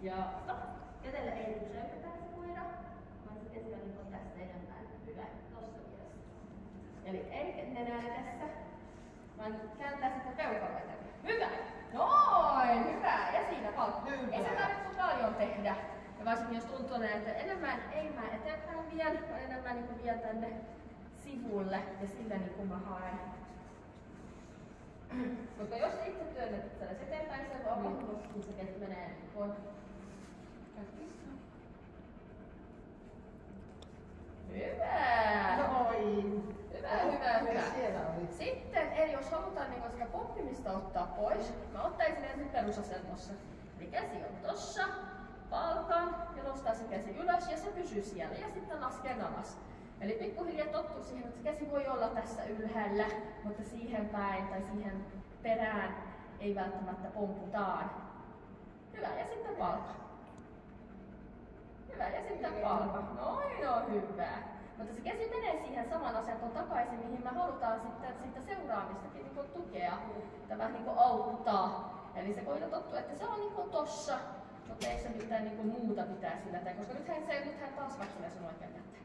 Ja stop. Kädellä ei nyt söykätään se koira, vaan se käsi on niin tästä enemmän. Hyvä. Tossa vieressä. Eli ei nenää edessä, vaan kääntää sitä peukaloita. Hyvä! Noin! Hyvä! Ja siinä palkka. Ei se tarvitse paljon tehdä. Ja varsinkin jos tuntuu, että enemmän ei mä eteenpäin vien, vaan enemmän niin vien tänne sivulle ja sillä niin kuin mä haen. Mutta jos itse työnnät itsellesi eteenpäin, se voi olla niin se käsi menee pois. Hyvä! Noin! Hyvä. Sitten, eli jos halutaan niin sitä pomppimista ottaa pois, mä ottaisin ensin perusasennossa. Eli käsi on tossa, palkaan ja nostaa se käsi ylös ja se pysyy siellä ja sitten laskee alas. Eli pikkuhiljaa tottuu siihen, että se käsi voi olla tässä ylhäällä, mutta siihen päin tai siihen perään ei välttämättä pomputaan. Hyvä, ja sitten palka. Hyvä, ja sitten palka. Noin on hyvä. Mutta se käsi menee siihen saman asentoon takaisin, mihin me halutaan sitten siitä seuraamistakin niin tukea. Tämä niin auttaa. Eli se koira tottuu, että se on niin tossa, mutta ei se mitään niin muuta pitää sillä tehdä, koska nythän taas katselee sun oikein kättä.